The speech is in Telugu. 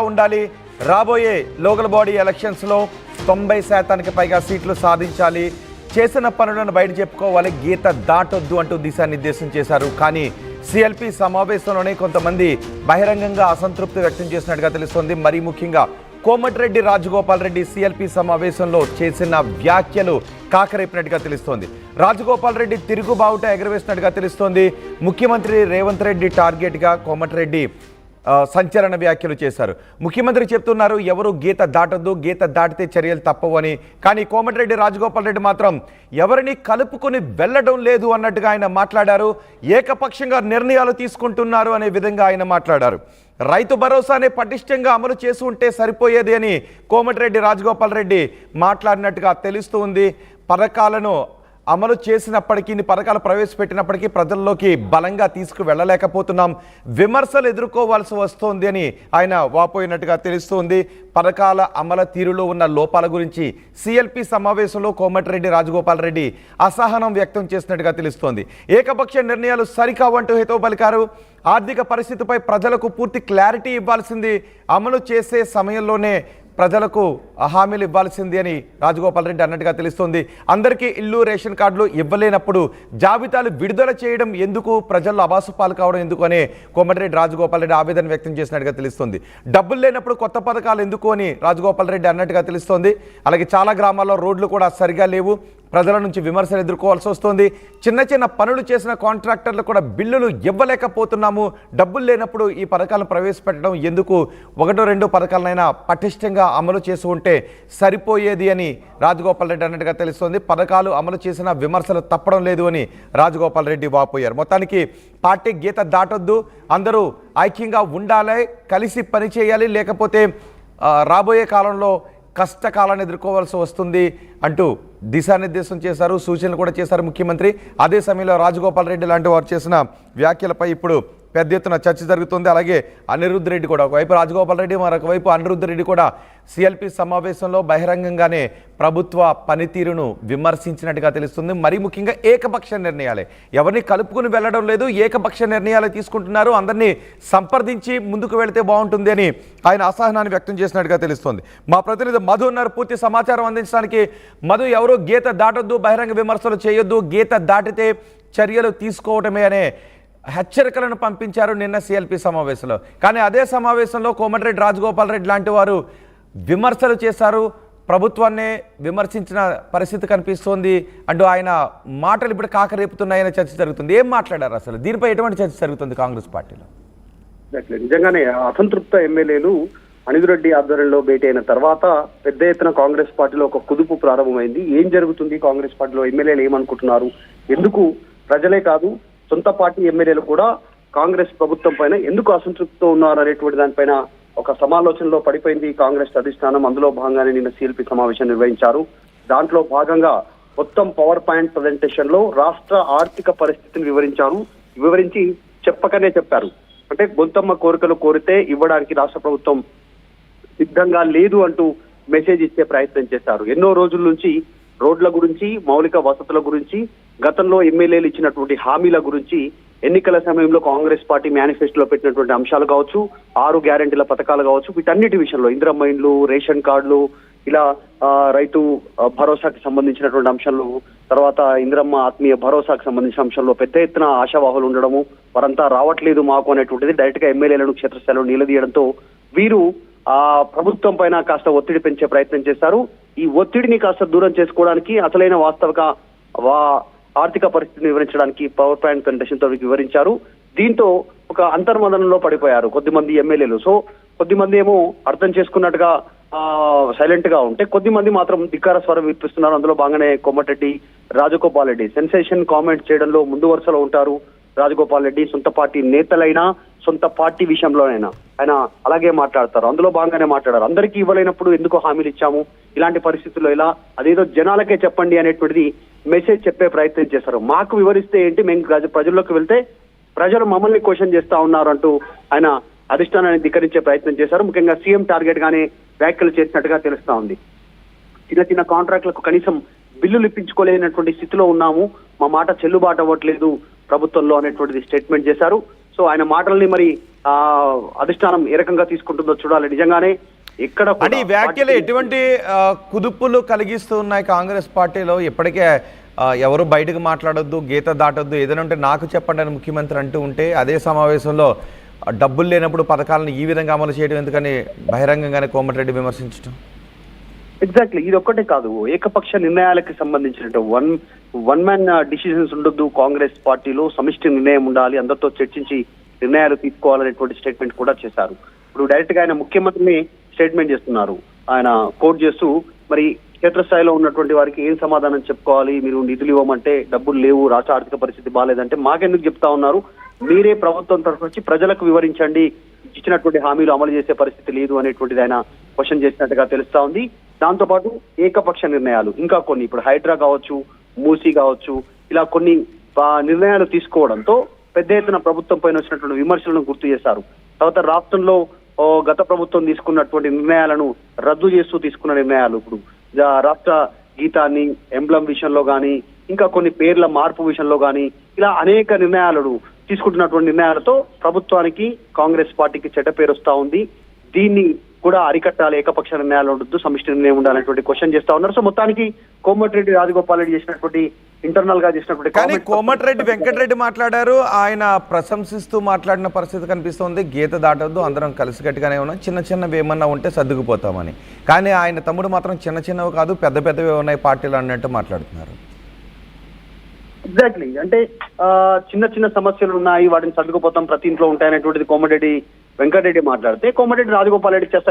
ఉండాలి. రాబోయే లోకల్ బాడీ ఎలక్షన్స్ లో 90% పైగా సీట్లు సాధించాలి. చేసిన పనులను బయట చెప్పుకోవాలి. గీత దాటొద్దు అంటూ దిశానిర్దేశం చేశారు. కానీ సిఎల్పి సమావేశంలోనే కొంతమంది బహిరంగంగా అసంతృప్తి వ్యక్తం చేసినట్టుగా తెలుస్తోంది. మరీ ముఖ్యంగా కోమటిరెడ్డి రాజగోపాల్ రెడ్డి సిఎల్పి సమావేశంలో చేసిన వ్యాఖ్యలు కాకరేపినట్టుగా తెలుస్తోంది. రాజగోపాల్ రెడ్డి తిరుగుబావుట ఎగరవేసినట్టుగా తెలుస్తోంది. ముఖ్యమంత్రి రేవంత్ రెడ్డి టార్గెట్గా కోమటిరెడ్డి సంచలన వ్యాఖ్యలు చేశారు. ముఖ్యమంత్రి చెప్తున్నారు ఎవరు గీత దాటొద్దు, గీత దాటితే చర్యలు తప్పవు అని. కానీ కోమటిరెడ్డి రాజగోపాల్ రెడ్డి మాత్రం ఎవరిని కలుపుకొని వెళ్ళడం లేదు అన్నట్టుగా ఆయన మాట్లాడారు. ఏకపక్షంగా నిర్ణయాలు తీసుకుంటున్నారు అనే విధంగా ఆయన మాట్లాడారు. రైతు భరోసానే పటిష్టంగా అమలు చేసి ఉంటే సరిపోయేది అని కోమటిరెడ్డి రాజగోపాల్ రెడ్డి మాట్లాడినట్టుగా తెలుస్తూ ఉంది. పథకాలను అమలు చేసినప్పటికీ, పథకాలు ప్రవేశపెట్టినప్పటికీ ప్రజల్లోకి బలంగా తీసుకువెళ్ళలేకపోతున్నాం, విమర్శలు ఎదుర్కోవాల్సి వస్తోంది అని ఆయన వాపోయినట్టుగా తెలుస్తోంది. పథకాల అమలు తీరులో ఉన్న లోపాల గురించి సిఎల్పి సమావేశంలో కోమటిరెడ్డి రాజగోపాల్ రెడ్డి అసహనం వ్యక్తం చేసినట్టుగా తెలుస్తోంది. ఏకపక్ష నిర్ణయాలు సరికావంటూ హితవు పలికారు. ఆర్థిక పరిస్థితిపై ప్రజలకు పూర్తి క్లారిటీ ఇవ్వాల్సింది, అమలు చేసే సమయంలోనే ప్రజలకు హామీలు ఇవ్వాల్సింది అని రాజగోపాల్ రెడ్డి అన్నట్టుగా తెలుస్తోంది. అందరికీ ఇల్లు, రేషన్ కార్డులు ఇవ్వలేనప్పుడు జాబితాలు విడుదల చేయడం ఎందుకు, ప్రజల్లో అబాసుపాలు కావడం ఎందుకు అని కోమటిరెడ్డి రాజగోపాల్ రెడ్డి ఆవేదన వ్యక్తం చేసినట్టుగా తెలుస్తోంది. డబ్బులు లేనప్పుడు కొత్త పథకాలు ఎందుకు అని రాజగోపాల్ రెడ్డి అన్నట్టుగా తెలుస్తోంది. అలాగే చాలా గ్రామాల్లో రోడ్లు కూడా సరిగా లేవు, ప్రజల నుంచి విమర్శలు ఎదుర్కోవాల్సి వస్తుంది. చిన్న చిన్న పనులు చేసిన కాంట్రాక్టర్లు కూడా బిల్లులు ఇవ్వలేకపోతున్నాము, డబ్బులు లేనప్పుడు ఈ పథకాలను ప్రవేశపెట్టడం ఎందుకు, 1-2 పథకాలనైనా పటిష్టంగా అమలు చేసి ఉంటే సరిపోయేది అని రాజగోపాల్ రెడ్డి అన్నట్టుగా తెలుస్తోంది. పథకాలు అమలు చేసిన విమర్శలు తప్పడం లేదు అని రాజగోపాల్ రెడ్డి వాపోయారు. మొత్తానికి పార్టీ గీత దాటొద్దు, అందరూ ఐక్యంగా ఉండాలి, కలిసి పనిచేయాలి, లేకపోతే రాబోయే కాలంలో కష్టకాలాన్ని ఎదుర్కోవాల్సి వస్తుంది అంటూ దిశానిర్దేశం చేశారు. సూచనలు కూడా చేశారు ముఖ్యమంత్రి. అదే సమయంలో రాజగోపాల్ రెడ్డి లాంటి వారు చేసిన వ్యాఖ్యలపై ఇప్పుడు పెద్ద ఎత్తున చర్చ జరుగుతుంది. అలాగే అనిరుద్ధ్ రెడ్డి కూడా, ఒకవైపు రాజగోపాల్ రెడ్డి, మరొక వైపు అనిరుద్ధ్ రెడ్డి కూడా సిఎల్పి సమావేశంలో బహిరంగంగానే ప్రభుత్వ పనితీరును విమర్శించినట్టుగా తెలుస్తుంది. మరీ ముఖ్యంగా ఏకపక్ష నిర్ణయాలే, ఎవరిని కలుపుకుని వెళ్ళడం లేదు, ఏకపక్ష నిర్ణయాలు తీసుకుంటున్నారు. అందరినీ సంప్రదించి ముందుకు వెళితే బాగుంటుంది అని ఆయన అసహనాన్ని వ్యక్తం చేసినట్టుగా తెలుస్తోంది. మా ప్రతినిధి మధు ఉన్నారు పూర్తి సమాచారం అందించడానికి. మధు, ఎవరు గీత దాటొద్దు, బహిరంగ విమర్శలు చేయొద్దు, గీత దాటితే చర్యలు తీసుకోవటమే అనే హెచ్చరికలను పంపించారు నిన్న సిఎల్పి సమావేశంలో. కానీ అదే సమావేశంలో కోమటిరెడ్డి రాజగోపాల్ రెడ్డి లాంటి వారు విమర్శలు చేశారు, ప్రభుత్వాన్నే విమర్శించిన పరిస్థితి కనిపిస్తోంది అంటూ ఆయన మాటలు ఇప్పుడు కాకరేపుతున్నాయనే చర్చ జరుగుతుంది. ఏం మాట్లాడారు అసలు, దీనిపై ఎటువంటి చర్చ జరుగుతుంది కాంగ్రెస్ పార్టీలో? నిజంగానే అసంతృప్త ఎమ్మెల్యేలు అనిరుద్ధ్ రెడ్డి ఆధ్వర్యంలో భేటీ అయిన తర్వాత పెద్ద ఎత్తున కాంగ్రెస్ పార్టీలో ఒక కుదుపు ప్రారంభమైంది. ఏం జరుగుతుంది కాంగ్రెస్ పార్టీలో, ఎమ్మెల్యేలు ఏమనుకుంటున్నారు, ఎందుకు ప్రజలే కాదు సొంత పార్టీ ఎమ్మెల్యేలు కూడా కాంగ్రెస్ ప్రభుత్వం పైన ఎందుకు అసంతృప్తితో ఉన్నారు అనేటువంటి దానిపైన ఒక సమాలోచనలో పడిపోయింది కాంగ్రెస్ అధిష్టానం. అందులో భాగంగానే నిన్న సిఎల్పి సమావేశం నిర్వహించారు. దాంట్లో భాగంగా మొత్తం పవర్ పాయింట్ ప్రజెంటేషన్ లో రాష్ట్ర ఆర్థిక పరిస్థితిని వివరించి చెప్పకనే చెప్పారు. అంటే బొంతమ్మ కోరికలు కోరితే ఇవ్వడానికి రాష్ట్ర ప్రభుత్వం సిద్ధంగా లేదు అంటూ మెసేజ్ ఇచ్చే ప్రయత్నం చేశారు. ఎన్నో రోజుల నుంచి రోడ్ల గురించి, మౌలిక వసతుల గురించి, గతంలో ఎమ్మెల్యేలు ఇచ్చినటువంటి హామీల గురించి, ఎన్నికల సమయంలో కాంగ్రెస్ పార్టీ మేనిఫెస్టోలో పెట్టినటువంటి అంశాలు కావచ్చు, 6 గ్యారెంటీల పథకాలు కావచ్చు, వీటన్నిటి విషయంలో ఇందిరమ్మ ఇండ్లు, రేషన్ కార్డులు, ఇలా రైతు భరోసాకి సంబంధించినటువంటి అంశాలు, తర్వాత ఇందిరమ్మ ఆత్మీయ భరోసాకు సంబంధించిన అంశంలో పెద్ద ఎత్తున ఆశావాహులు ఉండడము, వారంతా రావట్లేదు మాకు అనేటువంటిది డైరెక్ట్ గా ఎమ్మెల్యేలను క్షేత్రస్థాయిలో నిలదీయడంతో వీరు ఆ ప్రభుత్వం పైన కాస్త ఒత్తిడి పెంచే ప్రయత్నం చేశారు. ఈ ఒత్తిడిని కాస్త దూరం చేసుకోవడానికి, అసలైన వాస్తవిక ఆర్థిక పరిస్థితిని వివరించడానికి పవర్ పాయింట్ ప్రెజెంటేషన్ తో వివరించారు. దీంతో ఒక అంతర్మదనంలో పడిపోయారు కొద్దిమంది ఎమ్మెల్యేలు. సో కొద్దిమంది ఏమో అర్థం చేసుకున్నట్టుగా సైలెంట్ గా ఉంటే, కొద్దిమంది మాత్రం ధిక్కార స్వరం వినిపిస్తున్నారు. అందులో బాగానే కోమటిరెడ్డి రాజగోపాల్ రెడ్డి సెన్సేషన్ కామెంట్ చేయడంలో ముందు వరుసలో ఉంటారు. రాజగోపాల్ రెడ్డి సొంత పార్టీ నేతలైనా, సొంత పార్టీ విషయంలోనైనా ఆయన అలాగే మాట్లాడతారు. అందులో బాగానే మాట్లాడారు. అందరికీ ఇవ్వలేనప్పుడు ఎందుకు హామీలు ఇచ్చాము, ఇలాంటి పరిస్థితుల్లో ఇలా, అదేదో జనాలకే చెప్పండి అనేటువంటిది మెసేజ్ చెప్పే ప్రయత్నం చేశారు. మాకు వివరిస్తే ఏంటి, మేము ప్రజల్లోకి వెళ్తే ప్రజలు మమ్మల్ని క్వశ్చన్ చేస్తా ఉన్నారు అంటూ ఆయన అధిష్టానాన్ని ధిక్కరించే ప్రయత్నం చేశారు. ముఖ్యంగా సీఎం టార్గెట్ గానే వ్యాఖ్యలు చేసినట్టుగా తెలుస్తా ఉంది. చిన్న చిన్న కాంట్రాక్టులకు కనీసం బిల్లులు ఇప్పించుకోలేనటువంటి స్థితిలో ఉన్నాము, మా మాట చెల్లుబాటు అవ్వట్లేదు ప్రభుత్వంలో అనేటువంటిది స్టేట్మెంట్ చేశారు. సో ఆయన మాటల్ని మరి అధిష్టానం ఏ రకంగా తీసుకుంటుందో చూడాలి. నిజంగానే ఎక్కడ కూడా అంటే ఈ వ్యాఖ్యలు ఎటువంటి కుదుపులు కలిగిస్తూ ఉన్నాయి కాంగ్రెస్ పార్టీలో? ఇప్పటికే ఎవరు బయటకు మాట్లాడొద్దు, గీత దాటొద్దు, ఏదైనా ఉంటే నాకు చెప్పండి అని ముఖ్యమంత్రి అంటూ ఉంటే, అదే సమావేశంలో డబ్బులు లేనప్పుడు పథకాలను ఈ విధంగా అమలు చేయడం ఎందుకని బహిరంగంగానే కోమటిరెడ్డి విమర్శించడం? ఎగ్జాక్ట్లీ, ఇది ఒక్కటే కాదు, ఏకపక్ష నిర్ణయాలకు సంబంధించినట్టు వన్ మ్యాన్ డిసిజన్స్ ఉండొద్దు, కాంగ్రెస్ పార్టీలో సమిష్టి నిర్ణయం ఉండాలి, అందరితో చర్చించి నిర్ణయాలు తీసుకోవాలనేటువంటి స్టేట్మెంట్ కూడా చేశారు. ఇప్పుడు డైరెక్ట్ గా ఆయన ముఖ్యమంత్రిని స్టేట్మెంట్ చేస్తున్నారు. ఆయన కోట్ చేస్తూ మరి క్షేత్రస్థాయిలో ఉన్నటువంటి వారికి ఏం సమాధానం చెప్పుకోవాలి, మీరు నిధులు ఇవ్వమంటే డబ్బులు లేవు, రాష్ట్ర ఆర్థిక పరిస్థితి బాగాలేదంటే మాకెందుకు చెప్తా ఉన్నారు, మీరే ప్రభుత్వం తరఫు నుంచి ప్రజలకు వివరించండి, ఇచ్చినటువంటి హామీలు అమలు చేసే పరిస్థితి లేదు అనేటువంటిది ఆయన క్వశ్చన్ చేసినట్టుగా తెలుస్తా ఉంది. దాంతోపాటు ఏకపక్ష నిర్ణయాలు ఇంకా కొన్ని, ఇప్పుడు హైడ్రా కావచ్చు, మూసీ కావచ్చు, ఇలా కొన్ని నిర్ణయాలు తీసుకోవడంతో పెద్ద ఎత్తున ప్రభుత్వం పైన వచ్చినటువంటి విమర్శలను గుర్తు చేశారు. తర్వాత రాష్ట్రంలో గత ప్రభుత్వం తీసుకున్నటువంటి నిర్ణయాలను రద్దు చేస్తూ తీసుకున్న నిర్ణయాలు, ఇప్పుడు రాష్ట్ర గీతాన్ని ఎంబ్లం విషయంలో కానీ, ఇంకా కొన్ని పేర్ల మార్పు విషయంలో కానీ, ఇలా అనేక నిర్ణయాలను తీసుకుంటున్నటువంటి నిర్ణయాలతో ప్రభుత్వానికి కాంగ్రెస్ పార్టీకి చెడ్డ పేరు వస్తా ఉంది. దీన్ని కూడా అరికట్టాలి, ఏకపక్ష నిర్ణయాలు ఉండొద్దు, సమిష్టి నిర్ణయం ఉండాలనేటువంటి క్వశ్చన్ చేస్తా ఉన్నారు. సో మొత్తానికి కోమటిరెడ్డి రాజగోపాల్ రెడ్డి చేసినటువంటి ఇంటర్నల్ గా చేసినటువంటి, కానీ కోమటిరెడ్డి వెంకటరెడ్డి మాట్లాడారు, ఆయన ప్రశంసిస్తూ మాట్లాడిన పరిస్థితి కనిపిస్తోంది. గీత దాటొద్దు, అందరం కలిసికట్టుగానే ఉన్నాం, చిన్న చిన్నవి ఏమన్నా ఉంటే సర్దుకుపోతామని. కానీ ఆయన తమ్ముడు మాత్రం చిన్న చిన్నవి కాదు, పెద్ద పెద్దవి ఉన్నాయి పార్టీలు అన్నట్టు మాట్లాడుతున్నారు. ఎగ్జాక్ట్లీ, అంటే చిన్న చిన్న సమస్యలు ఉన్నాయి, వాటిని సర్దుకుపోతాం, ప్రతి ఇంట్లో ఉంటాయనేటువంటిది కోమటిరెడ్డి వెంకటరెడ్డి మాట్లాడితే, కోమటిరెడ్డి రాజగోపాల్ రెడ్డి చేస్తారు